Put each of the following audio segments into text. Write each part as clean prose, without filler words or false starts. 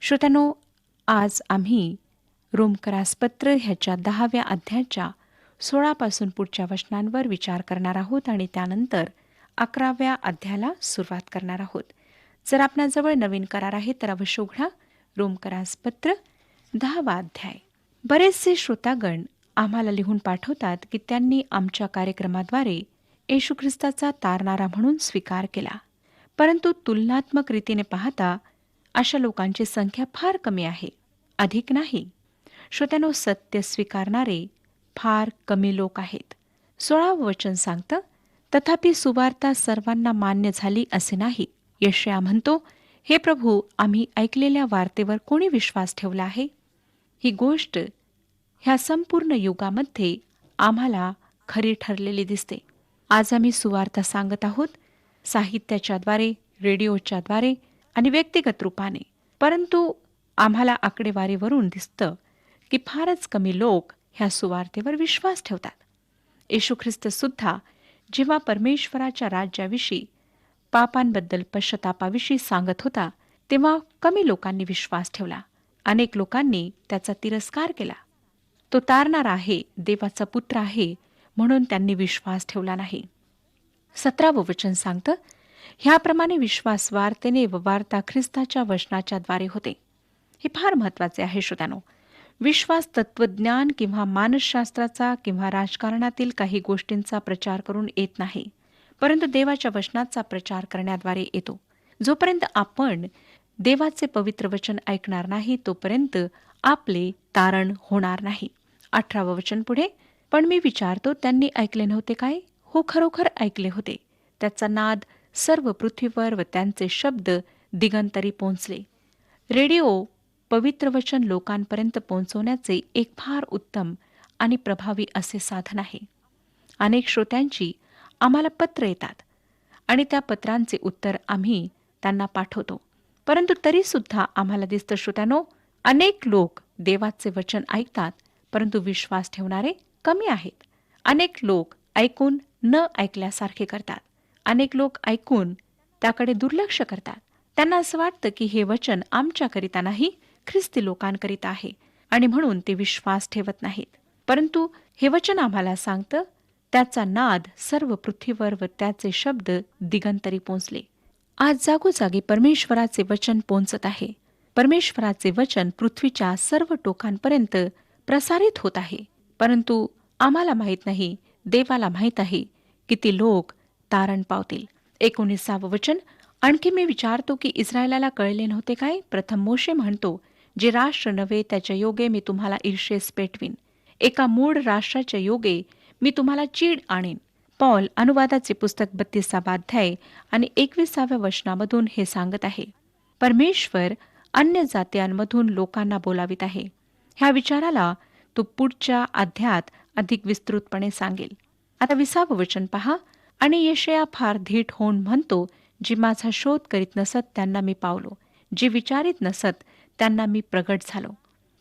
श्रोत्यानो, आज आम्ही रोमकरासपत्र ह्याच्या 10व्या अध्यायाच्या 16 पासून पुढच्या वचनांवर विचार करणार आहोत आणि त्यानंतर 11व्या अध्यायाला सुरुवात करणार आहोत. जर आपणाजवळ नवीन करार आहे तर अवश्य उघडा. रोमकरासपत्र 10वा अध्याय. बरेचसे श्रोतागण आम्हाला लिहून पाठवतात की त्यांनी आमच्या कार्यक्रमाद्वारे येशू ख्रिस्ताचा तारणारा म्हणून स्वीकार केला, परंतु तुलनात्मक रीतीने पाहता अशा लोकांची संख्या फार कमी आहे, अधिक नाही. श्रोत्यानो, सत्य स्वीकारणारे फार कमी लोक आहेत. 16वं वचन सांगतं, तथापि सुवार्ता सर्वांना मान्य झाली असे नाही. यशाया म्हणतो, हे प्रभू, आम्ही ऐकलेल्या वार्तेवर कोणी विश्वास ठेवला आहे? ही गोष्ट ह्या संपूर्ण युगामध्ये आम्हाला खरी ठरलेली दिसते. आज आम्ही सुवार्ता सांगत आहोत, साहित्याच्याद्वारे, रेडिओच्याद्वारे आणि व्यक्तिगत रूपाने, परंतु आम्हाला आकडेवारीवरून दिसतं की फारच कमी लोक ह्या सुवार्तेवर विश्वास ठेवतात. येशू ख्रिस्त सुद्धा जेव्हा परमेश्वराच्या राज्याविषयी, पापांबद्दल पश्चातापाविषयी सांगत होता, तेव्हा कमी लोकांनी विश्वास ठेवला. अनेक लोकांनी त्याचा तिरस्कार केला. तो तारणारा आहे, देवाचा पुत्र आहे, म्हणून त्यांनी विश्वास ठेवला नाही. 17वं वचन सांगतं, ह्याप्रमाणे विश्वास वार्तेने व वार्ता ख्रिस्ताच्या वचनाच्याद्वारे होते. हे फार महत्वाचे आहे श्रोत्यानो. विश्वास तत्वज्ञान किंवा मानसशास्त्राचा किंवा राजकारणातील काही गोष्टींचा प्रचार करून येत नाही, परंतु देवाच्या वचनाचा प्रचार करण्याद्वारे येतो. जोपर्यंत आपण देवाचे पवित्र वचन ऐकणार नाही, तोपर्यंत आपले तारण होणार नाही. 18वं वचन पुढे, पण मी विचारतो, त्यांनी ऐकले नव्हते काय? हो, खरोखर ऐकले होते. त्याचा नाद सर्व पृथ्वीवर व त्यांचे शब्द दिगंतरी पोहोचले. रेडिओ पवित्र वचन लोकांपर्यंत पोहोचवण्याचे एक फार उत्तम आणि प्रभावी असे साधन आहे. अनेक श्रोत्यांची आम्हाला पत्र येतात आणि त्या पत्रांचे उत्तर आम्ही त्यांना पाठवतो, परंतु तरी सुद्धा आम्हाला दिसतं श्रोत्यानो, अनेक लोक देवाचे वचन ऐकतात, परंतु विश्वास ठेवणारे कमी आहेत. अनेक लोक ऐकून न ऐकल्यासारखे करतात. अनेक लोक ऐकून त्याकडे दुर्लक्ष करतात. त्यांना असं वाटतं की हे वचन आमच्याकरिता नाही, ख्रिस्ती लोकांकरिता आहे, आणि म्हणून ते विश्वास ठेवत नाहीत. परंतु हे वचन आम्हाला सांगतं, त्याचा नाद सर्व पृथ्वीवर व त्याचे शब्द दिगंतरी पोहोचले. आज जागोजागी परमेश्वराचे वचन पोहोचत आहे. परमेश्वराचे वचन पृथ्वीच्या सर्व टोकांपर्यंत प्रसारित होत आहे, परंतु आम्हाला माहीत नाही, देवाला माहीत आहे किती लोक तारण पावतील. 19वं वचन, आणखी मी विचारतो की इस्रायलाला कळले नव्हते काय? प्रथम मोशे म्हणतो, जे राष्ट्र नव्हे त्याच्या योगे मी तुम्हाला ईर्षेस पेटवीन, एका मूळ राष्ट्राच्या योगे मी तुम्हाला चीड आणीन. पॉल अनुवादाचे पुस्तक 32वा अध्याय आणि 21व्या वचनामधून हे सांगत आहे. परमेश्वर अन्य जातीयांमधून लोकांना बोलावित आहे. ह्या विचाराला तो पुढच्या अध्यायात अधिक विस्तृतपणे सांगेल. आता 20वं वचन पहा, आणि यशया फार धीट होऊन म्हणतो, जे माझा शोध करीत नसत त्यांना मी पावलो, जे विचारित नसत त्यांना मी प्रगट झालो.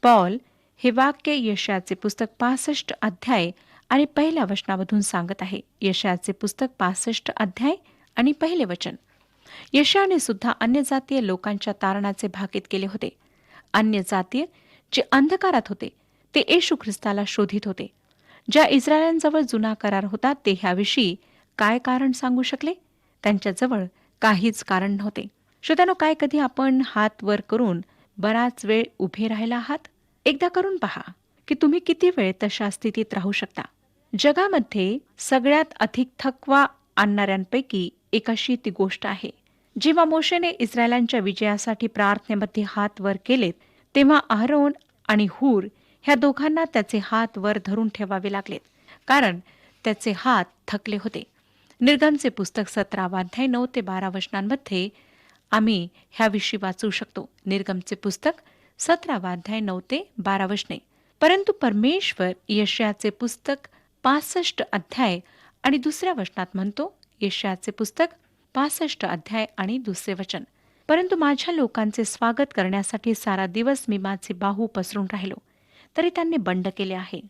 पॉल हे वाक्य यशयाचे पुस्तक 65 अध्याय आणि पहिल्या वचनामधून सांगत आहे. यशयाचे पुस्तक 65 अध्याय आणि पहिले वचन. यशयाने सुद्धा अन्य जातीय लोकांच्या तारणाचे भाकीत केले होते. अन्य जातीय जे अंधकारात होते ते येशू ख्रिस्ताला शोधित होते. ज्या इस्रायलांजवळ जुना करार होता ते ह्याविषयी काय कारण सांगू शकले? त्यांच्याजवळ काहीच कारण नव्हते. श्रोत्यानो, काय कधी आपण हात वर करून बराच वेळ उभे राहिला आहात? एकदा करून पहा की तुम्ही किती वेळ तशा स्थितीत राहू शकता. जगामध्ये सगळ्यात अधिक थकवा आणणाऱ्यांपैकी एक अशी ती गोष्ट आहे. जेव्हा मोशेने इस्रायलांच्या विजयासाठी प्रार्थनेमध्ये हात वर केलेत, तेव्हा अहरोन आणि हूर ह्या दोघांना त्याचे हात वर धरून ठेवावे लागलेत, कारण त्याचे हात थकले होते. निर्गमचे पुस्तक 17वा अध्याय 9 ते 12 वचनांमध्ये आम्ही ह्याविषयी वाचू शकतो. निर्गमचे पुस्तक 17वा अध्याय 9 ते 12 वचने. परंतु परमेश्वर यशयाचे पुस्तक 65 अध्याय आणि 2ऱ्या वचनात म्हणतो, यशयाचे पुस्तक 65 अध्याय आणि 2रे वचन, परंतु माझ्या लोकांचे स्वागत करण्यासाठी सारा दिवस मी माझे बाहू पसरून राहिलो, तरी त्यांनी बंड केले आहे.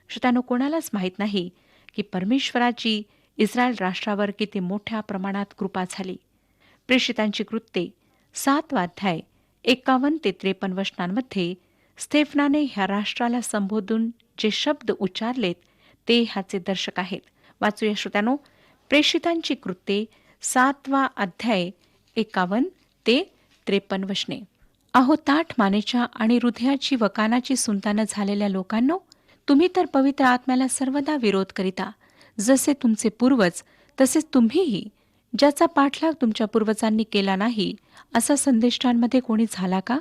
श्रोत्यानो, कोणालाच माहीत नाही की परमेश्वराची इस्रायल राष्ट्रावर किती मोठ्या प्रमाणात कृपा झाली. प्रेषितांची कृत्ये 7वा अध्याय 51 ते 53 वचनांमध्ये स्तेफनाने ह्या राष्ट्राला संबोधून जे शब्द उच्चारलेत ते ह्याचे दर्शक आहेत. वाचूया श्रोत्यानो, प्रेषितांची कृत्ये 7वा अध्याय 51 ते 53 वचने. अहो ताठ मानेच्या आणि हृदयाची व कानाची सुंतानं झालेल्या लोकांनो, तुम्ही तर पवित्र आत्म्याला सर्वदा विरोध करिता, जसे तुमचे पूर्वज तसेच तुम्हीही, ज्याचा पाठलाग तुमच्या पूर्वजांनी केला नाही, असा संदेष्टांमध्ये कोणी झाला का?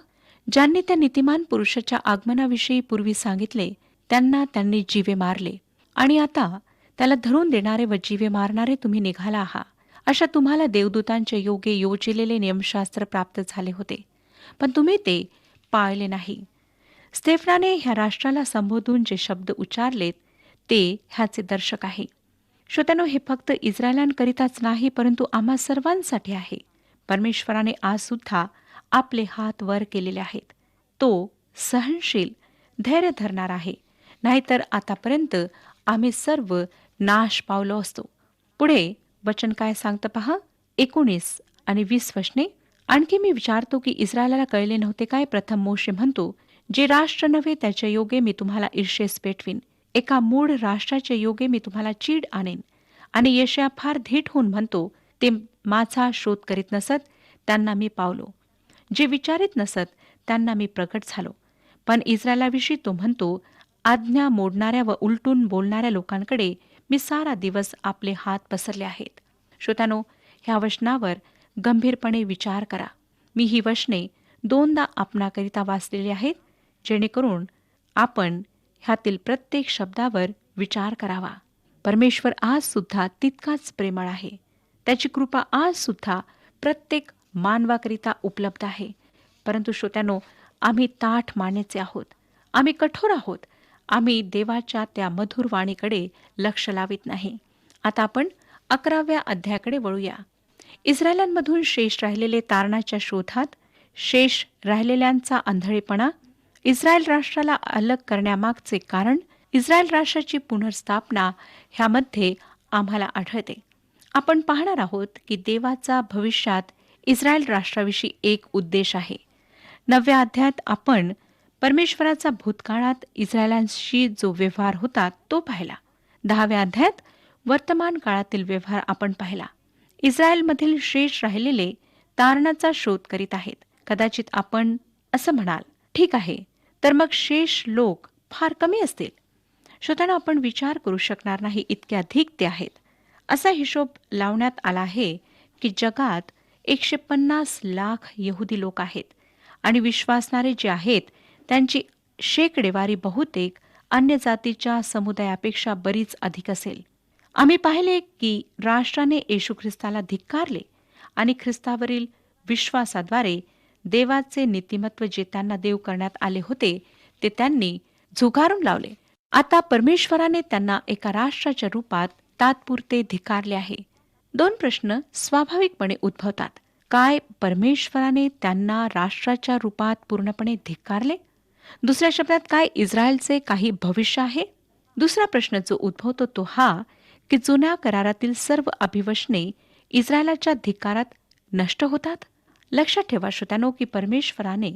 ज्यांनी त्या नीतिमान पुरुषाच्या आगमनाविषयी पूर्वी सांगितले त्यांना त्यांनी जीवे मारले, आणि आता त्याला धरून देणारे व जीवे मारणारे तुम्ही निघाला आहात. अशा तुम्हाला देवदूतांच्या योगे योजिलेले नियमशास्त्र प्राप्त झाले होते, पण तुम्ही ते पाळले नाही. स्तेफनाने ह्या राष्ट्राला संबोधून जे शब्द उच्चारलेत ते ह्याचे दर्शक आहे. श्रोत्यानो, हे फक्त इस्रायलांकरिताच नाही, परंतु आम्हा सर्वांसाठी आहे. परमेश्वराने आज सुद्धा आपले हात वर केलेले आहेत. तो सहनशील, धैर्य धरणार आहे. नाहीतर आतापर्यंत आम्ही सर्व नाश पावलो असतो. पुढे वचन काय सांगतं पहा, 19 आणि 20 वचने. आणखी मी विचारतो की इस्रायलाला कळले नव्हते काय? प्रथम मोशे म्हणतो, जे राष्ट्र नव्हे त्याच्या योगे मी तुम्हाला ईर्षेस पेटवीन, एका मूढ राष्ट्राच्या योगे मी तुम्हाला चीड आणेन. आणि यशया फार धीट होऊन म्हणतो, ते माझा शोध करीत नसत त्यांना मी पावलो, जे विचारित नसत त्यांना मी प्रकट झालो. पण इस्रायलाविषयी तो म्हणतो, आज्ञा मोडणाऱ्या व उलटून बोलणाऱ्या लोकांकडे मी सारा दिवस आपले हात पसरले आहेत. श्रोत्यानो, ह्या वचनावर गंभीरपणे विचार करा. मी ही वचने 2दा आपणाकरिता वाचलेली आहेत, जेणेकरून आपण ह्यातील प्रत्येक शब्दावर विचार करावा. परमेश्वर आज सुद्धा तितकाच प्रेमळ आहे. त्याची कृपा आज सुद्धा प्रत्येक मानवाकरिता उपलब्ध आहे. परंतु श्रोत्यानो, आम्ही ताठ मानेचे आहोत, आम्ही कठोर आहोत, आम्ही देवाच्या त्या मधुर वाणीकडे लक्ष लावित नाही. आता आपण 11व्या अध्यायाकडे वळूया. इस्रायलांमधून शेष राहिलेले तारणाच्या शोधात, शेष राहिलेल्यांचा आंधळेपणा, इस्रायल राष्ट्राला अलग करण्यामागचे कारण, इस्रायल राष्ट्राची पुनर्स्थापना ह्यामध्ये आम्हाला आढळते. आपण पाहणार आहोत की देवाचा भविष्यात इस्रायल राष्ट्राविषयी एक उद्देश आहे. 9व्या अध्यायात आपण परमेश्वराचा भूतकाळात इस्रायलांशी जो व्यवहार होता तो पाहिला. 10व्या अध्यायात वर्तमान काळातील व्यवहार आपण पाहिला. इस्रायलमधील शेष राहिलेले तारणाचा शोध करीत आहेत. कदाचित आपण असं म्हणाल, ठीक आहे, तर मग शेष लोक फार कमी असतील. श्रोत्यांनो, आपण विचार करू शकणार नाही इतके अधिक ते आहेत. असा हिशोब लावण्यात आला आहे की जगात 150 लाख यहुदी लोक आहेत आणि विश्वासणारे जे आहेत त्यांची शेकडेवारी बहुतेक अन्य जातीच्या समुदायापेक्षा बरीच अधिक असेल. आम्ही पाहिले की राष्ट्राने येशू ख्रिस्ताला धिक्कारले आणि ख्रिस्तावरील विश्वासाद्वारे देवाचे नीतिमत्व जे त्यांना देव करण्यात आले होते ते त्यांनी झुगारून लावले. आता परमेश्वराने त्यांना एका राष्ट्राच्या रूपात तात्पुरते धिक्कारले आहे. 2 प्रश्न स्वाभाविकपणे उद्भवतात. काय परमेश्वराने त्यांना राष्ट्राच्या रूपात पूर्णपणे धिक्कारले? दुसऱ्या शब्दात, काय इस्रायलचे काही भविष्य आहे? दुसरा प्रश्न जो उद्भवतो तो हा की जुन्या करारातील सर्व अभिवचने इस्रायलाच्या धिक्कारात नष्ट होतात. लक्षात ठेवा श्रोत्यानो की परमेश्वराने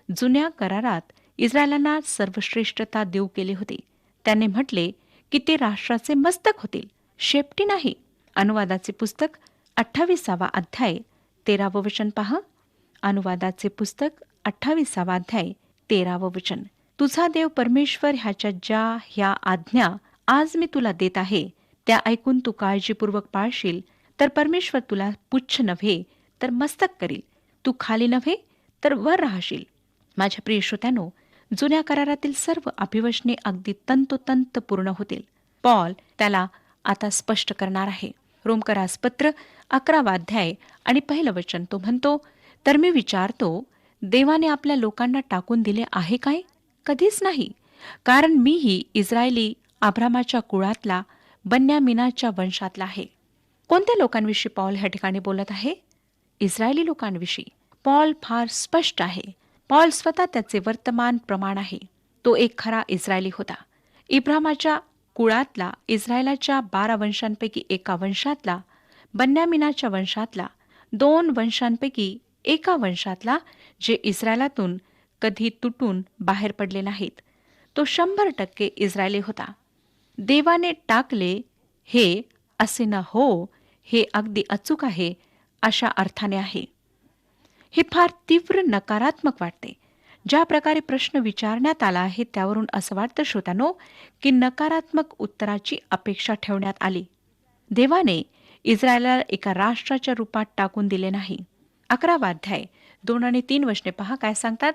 जुन्या करारात इस्रायलांना सर्वश्रेष्ठता देऊ केली होती. त्याने म्हटले की ते राष्ट्राचे मस्तक होतील, शेपटी नाही. अनुवादाचे पुस्तक 28वा अध्याय 13वं वचन पहा. अनुवादाचे पुस्तक 28वा अध्याय 13वं वचन. तुझा देव परमेश्वर ह्याच्या ज्या ह्या आज्ञा आज मी तुला देत आहे त्या ऐकून तू काळजीपूर्वक पाळशील तर परमेश्वर तुला पुच्छ नव्हे तर मस्तक करील. तू खाली नव्हे तर वर राहशील. माझ्या प्रिय श्रोत्यानो, जुन्या करारातील सर्व अभिवचने अगदी तंतोतंत पूर्ण होतील. पॉल त्याला आता स्पष्ट करणार आहे. रोमकरास पत्र 11वा अध्याय आणि 1 वचन तो म्हणतो, तर मी विचारतो, देवाने आपल्या लोकांना टाकून दिले आहे काय? कधीच नाही. कारण मीही इस्रायली अब्रामाच्या कुळातला, बन्यामिनाच्या वंशातला आहे. कोणत्या लोकांविषयी पॉल ह्या ठिकाणी बोलत आहे? इस्रायली लोकांविषयी. पॉल फार स्पष्ट आहे. पॉल स्वतः त्याचे वर्तमान प्रमाण आहे. तो एक खरा इस्रायली होता. इब्रामाच्या कुळातला, इस्रायलाच्या 12 वंशांपैकी एका वंशातला, बन्यामिनाच्या वंशातला, 2 वंशांपैकी एका वंशातला जे इस्रायलातून कधी तुटून बाहेर पडले नाहीत. तो 100% इस्रायली होता. देवाने टाकले हे असे न हो, हे अगदी अचूक आहे अशा अर्थाने आहे. हे फार तीव्र नकारात्मक वाटते. ज्या प्रकारे प्रश्न विचारण्यात आला आहे त्यावरून असं वाटतं श्रोत्यानो, की नकारात्मक उत्तराची अपेक्षा ठेवण्यात आली. देवाने इस्रायलाला एका राष्ट्राच्या रूपात टाकून दिले नाही. 11वा अध्याय 2 आणि 3 वचने पहा काय सांगतात.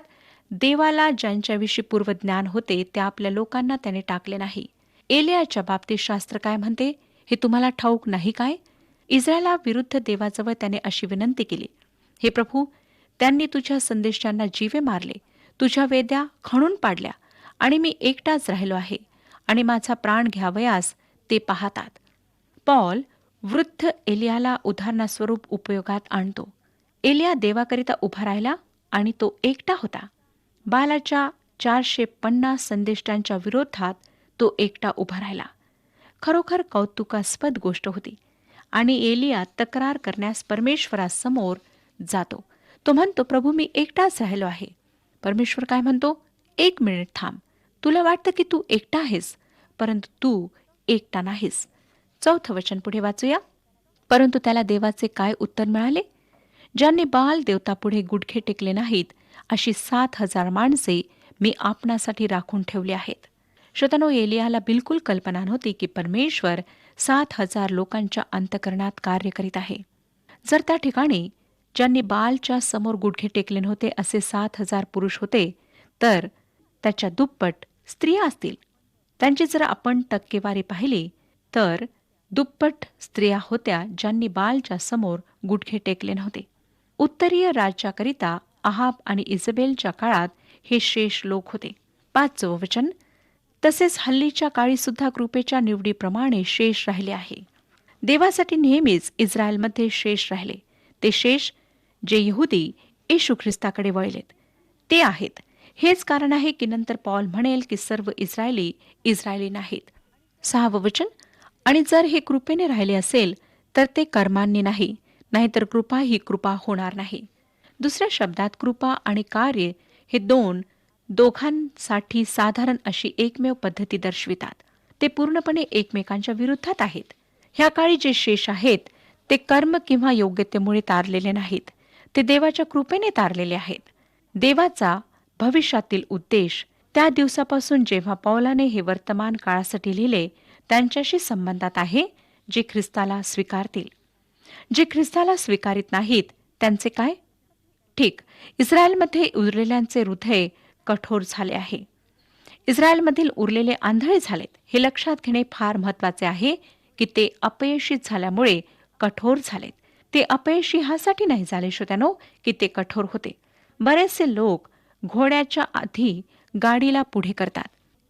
देवाला ज्यांच्याविषयी पूर्वज्ञान होते त्या आपल्या लोकांना त्याने टाकले नाही. एलियाच्या बाबतीत शास्त्र काय म्हणते हे तुम्हाला ठाऊक नाही काय? इस्रायला विरुद्ध देवाजवळ त्याने अशी विनंती केली, हे प्रभू, त्यांनी तुझ्या संदेशांना जीवे मारले, तुझ्या वेद्या खणून पाडल्या आणि मी एकटाच राहिलो आहे आणि माझा प्राण घ्यावयास ते पाहतात. पॉल वृद्ध एलियाला उदाहरणास्वरूप उपयोगात आणतो. एलिया देवाकरिता उभा राहिला आणि तो एकटा होता. बालाच्या 450 संदेष्टांच्या विरोधात तो एकटा उभा राहिला. खरोखर कौतुकास्पद गोष्ट होती. आणि एलिया तक्रार करण्यास परमेश्वरासमोर जातो. तो म्हणतो, प्रभू मी एकटाच राहिलो आहे. परमेश्वर काय म्हणतो, 1 मिनिट थांब. तुला वाटतं की तू एकटा आहेस, परंतु तू एकटा नाहीस. 4थं वचन पुढे वाचूया. परंतु त्याला देवाचे काय उत्तर मिळाले? ज्यांनी बाल देवतापुढे गुडघे टेकले नाहीत अशी 7,000 माणसे मी आपणासाठी राखून ठेवली आहेत. श्रोत्यानो, एलियाला बिलकुल कल्पना नव्हती की परमेश्वर 7,000 लोकांच्या अंतःकरणात कार्य करीत आहे. जर त्या ठिकाणी ज्यांनी बालच्या समोर गुडघे टेकले नव्हते असे 7,000 पुरुष होते, तर त्याच्या दुप्पट स्त्रिया असतील. त्यांची जर आपण टक्केवारी पाहिली तर दुप्पट स्त्रिया होत्या ज्यांनी बालच्या समोर गुडघे टेकले नव्हते. उत्तरीय राज्याकरिता अहाब आणि इजबेलच्या काळात हे शेष लोक होते. 5वं वचन, तसेच हल्लीच्या काळी सुद्धा कृपेच्या निवडीप्रमाणे शेष राहिले आहे. देवासाठी नेहमीच इस्रायलमध्ये शेष राहिले. ते शेष जे यहुदी येशू ख्रिस्ताकडे वळलेत ते आहेत. हेच कारण आहे की नंतर पॉल म्हणेल की सर्व इस्रायली नाहीत. 6वं वचन, आणि जर हे कृपेने राहिले असेल तर ते कर्मांनी नाही, नाहीतर कृपा ही कृपा होणार नाही. दुसऱ्या शब्दात कृपा आणि कार्य हे दोघांसाठी साधारण अशी एकमेव पद्धती दर्शवितात. ते पूर्णपणे एकमेकांच्या विरुद्धात आहेत. ह्या काळी जे शेष आहेत ते कर्म किंवा योग्यतेमुळे तारलेले नाहीत, ते देवाच्या कृपेने तारलेले आहेत. देवाचा भविष्यातील उद्देश त्या दिवसापासून जेव्हा पौलाने हे वर्तमान काळासाठी लिहिले त्यांच्याशी संबंधात आहे, जे ख्रिस्ताला स्वीकारतील. जे ख्रिस्ताला स्वीकारित नाहीत त्यांचे काय? ठीक, इस्रायलमध्ये उरलेल्यांचे हृदय कठोर झाले आहे. इस्रायलमधील उरलेले आंधळे झालेत. हे लक्षात घेणे फार महत्वाचे आहे की ते अपयशी झाल्यामुळे कठोर झालेत. ते अपयशी ह्यासाठी नाही झाले श्रोत्यानो की ते कठोर होते. बरेचसे लोक घोड्याच्या आधी गाडीला पुढे करतात.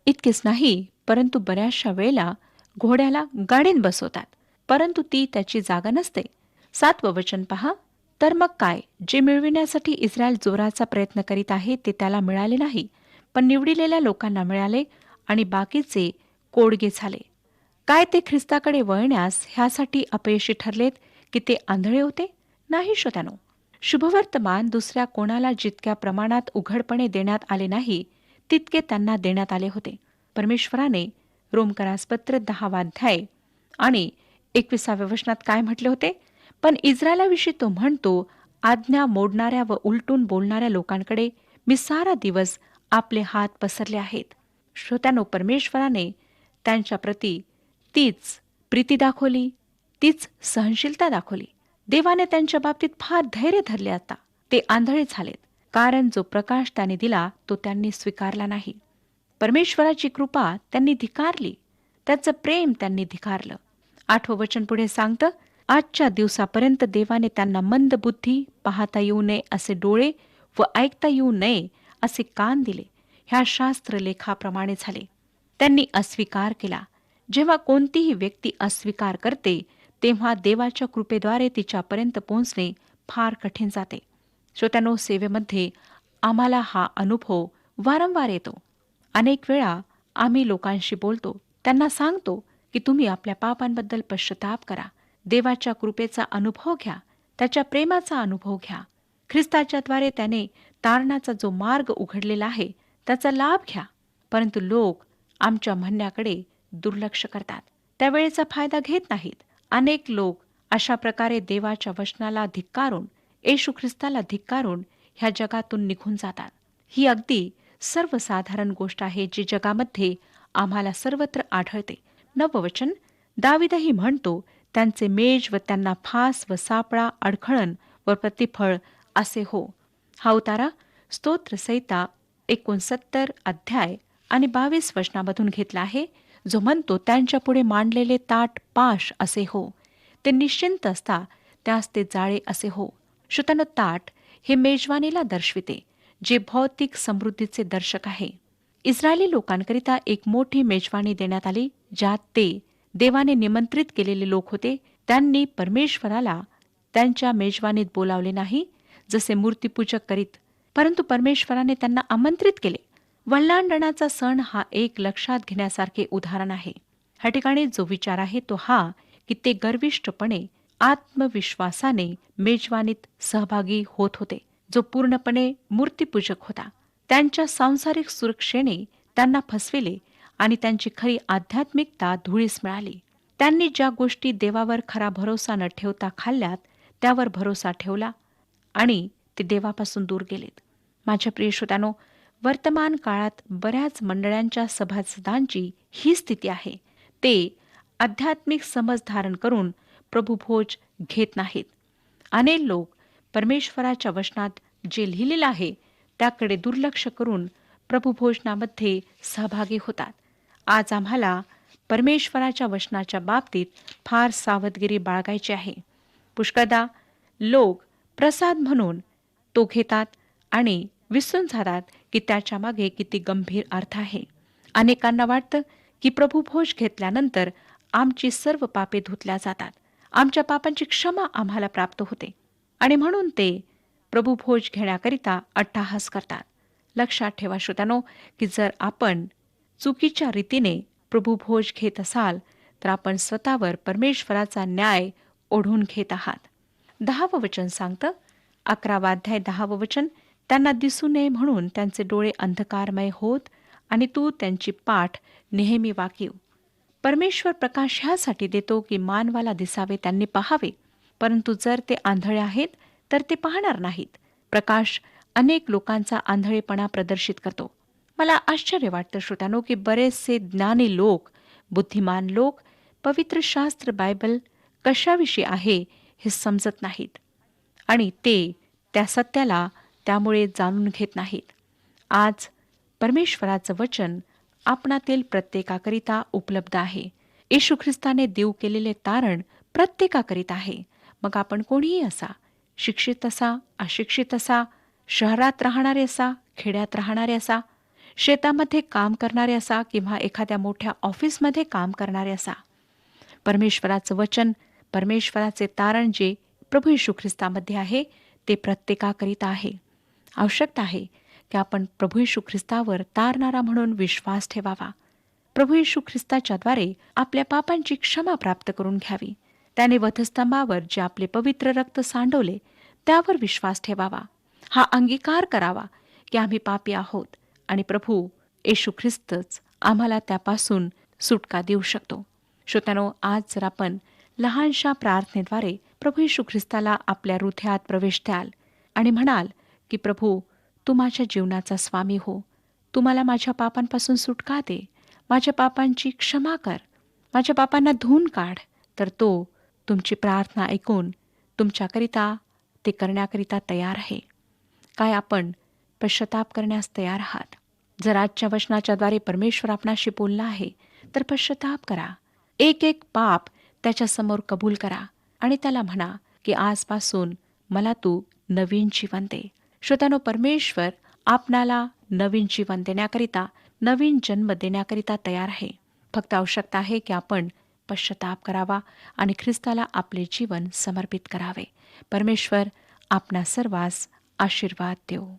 इतकेच नाही, परंतु बऱ्याचशा वेळेला घोड्याला गाडीत बसवतात, परंतु ती त्याची जागा नसते. 7वं वचन पहा. तर मग काय, जे मिळविण्यासाठी इस्रायल जोराचा प्रयत्न करीत आहे ते त्याला मिळाले नाही, पण निवडिलेल्या लोकांना मिळाले आणि बाकीचे कोडगे झाले. काय ते ख्रिस्ताकडे वळण्यास ह्यासाठी अपयशी ठरलेत की ते आंधळे होते? नाही श्रोत्यानो. शुभवर्तमान दुसऱ्या कोणाला जितक्या प्रमाणात उघडपणे देण्यात आले नाही तितके त्यांना देण्यात आले होते. परमेश्वराने रोमकरासपत्र 10 अध्याय आणि 21व्या वचनात काय म्हटले होते? पण इस्रायलाविषयी तो म्हणतो, आज्ञा मोडणाऱ्या व उलटून बोलणाऱ्या लोकांकडे मी सारा दिवस आपले हात पसरले आहेत. श्रोत्यानो, परमेश्वराने त्यांच्या प्रती तीच प्रीती दाखवली, तीच सहनशीलता दाखवली. देवाने त्यांच्या बाबतीत फार धैर्य धरले. आता ते आंधळे झालेत, कारण जो प्रकाश त्याने दिला तो त्यांनी स्वीकारला नाही. परमेश्वराची कृपा त्यांनी धिक्कारली, त्याचं प्रेम त्यांनी धिक्कारलं. 8वं वचन पुढे सांगतं, आजच्या दिवसापर्यंत देवाने त्यांना मंद बुद्धी, पाहता येऊ नये असे डोळे व ऐकता येऊ नये असे कान दिले. ह्या शास्त्रलेखाप्रमाणे झाले. त्यांनी अस्वीकार केला. जेव्हा कोणतीही व्यक्ती अस्वीकार करते तेव्हा देवाच्या कृपेद्वारे तिच्यापर्यंत पोहोचणे फार कठीण जाते. श्रोत्यानो, सेवेमध्ये आम्हाला हा अनुभव वारंवार येतो. अनेक वेळा आम्ही लोकांशी बोलतो, त्यांना सांगतो की तुम्ही आपल्या पापांबद्दल पश्चाताप करा, देवाच्या कृपेचा अनुभव घ्या, त्याच्या प्रेमाचा अनुभव घ्या. ख्रिस्ताच्याद्वारे त्याने तारणाचा जो मार्ग उघडलेला आहे त्याचा लाभ घ्या. परंतु लोक आमच्या म्हणण्याकडे दुर्लक्ष करतात, त्यावेळेचा फायदा घेत नाहीत. अनेक लोक अशा प्रकारे देवाच्या वचनाला धिक्कारून, येशू ख्रिस्ताला धिक्कारून ह्या जगातून निघून जातात. ही अगदी सर्वसाधारण गोष्ट आहे जी जगामध्ये आम्हाला सर्वत्र आढळते. नववचन दाविदही म्हणतो, त्यांचे मेज व त्यांना फास व सापळा, अडखळण व प्रतिफळ असे हो. हा उतारा स्तोत्रसंहिता 69 अध्याय आणि 22 वचनामधून घेतला आहे, जो म्हणतो, त्यांच्या पुढे मांडलेले ताट पाश असे हो, ते निश्चिंत असता त्यास ते जाळे असे हो. श्रोत्यानो, ताट हे मेजवानीला दर्शविते, जे भौतिक समृद्धीचे दर्शक आहे. इस्रायली लोकांकरिता एक मोठी मेजवानी देण्यात आली, ज्यात ते देवाने निमंत्रित केलेले लोक होते. त्यांनी परमेश्वराला त्यांच्या मेजवानीत बोलावले नाही, जसे मूर्तीपूजक करीत, परंतु परमेश्वराने त्यांना आमंत्रित केले. वल्हांडणाचा सण हा एक लक्षात घेण्यासारखे उदाहरण आहे. ह्या ठिकाणी जो विचार आहे तो हा, की ते गर्विष्ठपणे, आत्मविश्वासाने मेजवानीत सहभागी होत होते, जो पूर्णपणे मूर्तीपूजक होता. त्यांच्या सांसारिक सुरक्षेने त्यांना फसविले आणि त्यांची खरी आध्यात्मिकता धुळीस मिळाली. त्यांनी ज्या गोष्टी देवावर खरा भरोसा न ठेवता खाल्ल्यात, त्यावर भरोसा ठेवला आणि ते देवापासून दूर गेलेत. माझ्या प्रिय श्रोत्यानो, वर्तमान काळात बऱ्याच मंडळांच्या सभासदांची ही स्थिती आहे. ते आध्यात्मिक समज धारण करून प्रभुभोज घेत नाहीत. अनेक लोक परमेश्वराच्या वचनात जे लिहिलेलं आहे त्याकडे दुर्लक्ष करून प्रभुभोजनामध्ये सहभागी होतात. आज आम्हाला परमेश्वराच्या वचनाच्या बाबतीत फार सावधगिरी बाळगायची आहे. पुष्कळदा लोक प्रसाद म्हणून तो घेतात आणि विसरून जातात की त्याच्या मागे किती गंभीर अर्थ आहे. अनेकांना वाटतं की प्रभुभोज घेतल्यानंतर आमची सर्व पापे धुतल्या जातात, आमच्या पापांची क्षमा आम्हाला प्राप्त होते आणि म्हणून ते प्रभुभोज घेण्याकरिता अट्टाहास करतात. लक्षात ठेवा श्रोत्यानो, की जर आपण चुकीच्या रीतीने प्रभुभोज घेत असाल तर आपण स्वतःवर परमेश्वराचा न्याय ओढून घेत आहात. 10वं वचन सांगतं, 11वा अध्याय 10वं वचन, त्यांना दिसू नये म्हणून त्यांचे डोळे अंधकारमय होत आणि तू त्यांची पाठ नेहमी वाकीव. परमेश्वर प्रकाश ह्यासाठी देतो की मानवाला दिसावे, त्यांनी पहावे, परंतु जर ते आंधळे आहेत तर ते पाहणार नाहीत. प्रकाश अनेक लोकांचा आंधळेपणा प्रदर्शित करतो. मला आश्चर्य वाटतं श्रोत्यानो, की बरेचसे ज्ञानी लोक, बुद्धिमान लोक पवित्र शास्त्र बायबल कशाविषयी आहे हे समजत नाहीत आणि ते त्या सत्याला त्यामुळे जाणून घेत नाहीत. आज परमेश्वराचं वचन आपणातील प्रत्येकाकरिता उपलब्ध आहे. येशू ख्रिस्ताने देऊ केलेले तारण प्रत्येकाकरिता आहे. मग आपण कोणीही असा, शिक्षित असा, अशिक्षित असा, शहरात राहणारे असा, खेड्यात राहणारे असा, शेतामध्ये काम करणारे असा किंवा एखाद्या मोठ्या ऑफिसमध्ये काम करणारे असा, परमेश्वराचं वचन, परमेश्वराचे तारण जे प्रभू येशू ख्रिस्तामध्ये आहे ते प्रत्येकाकरिता आहे. आवश्यकता आहे की आपण प्रभू येशू ख्रिस्तावर तारणारा म्हणून विश्वास ठेवावा. प्रभू येशू ख्रिस्ताच्याद्वारे आपल्या पापांची क्षमा प्राप्त करून घ्यावी. त्याने वधस्तंभावर जे आपले पवित्र रक्त सांडवले त्यावर विश्वास ठेवावा. हा अंगीकार करावा की आम्ही पापी आहोत आणि प्रभू येशू ख्रिस्तच आम्हाला त्यापासून सुटका देऊ शकतो. श्रोत्यानो, आज जर आपण लहानशा प्रार्थनेद्वारे प्रभू येशू ख्रिस्ताला आपल्या हृदयात प्रवेश द्याल आणि म्हणाल की प्रभू, तू माझ्या जीवनाचा स्वामी हो, तू मला माझ्या पापांपासून सुटका दे, माझ्या पापांची क्षमा कर, माझ्या पापांना धुवून काढ, तर तो तुमची प्रार्थना ऐकून तुमच्याकरिता ते करण्याकरिता तयार आहे. काय आपण पश्चाताप करण्यास तयार आहात? जर आजच्या वचनाच्याद्वारे परमेश्वर आपणाशी बोलला आहे तर पश्चाताप करा. एक एक पाप त्याच्यासमोर कबूल करा आणि त्याला म्हणा की आजपासून मला तू नवीन जीवन दे. श्रोत्यानो, परमेश्वर आपणाला नवीन जीवन देण्याकरिता, नवीन जन्म देण्याकरिता तयार आहे. फक्त आवश्यकता आहे की आपण पश्चाताप करावा आणि ख्रिस्ताला आपले जीवन समर्पित करावे. परमेश्वर आपणा सर्वांस आशीर्वाद देवो.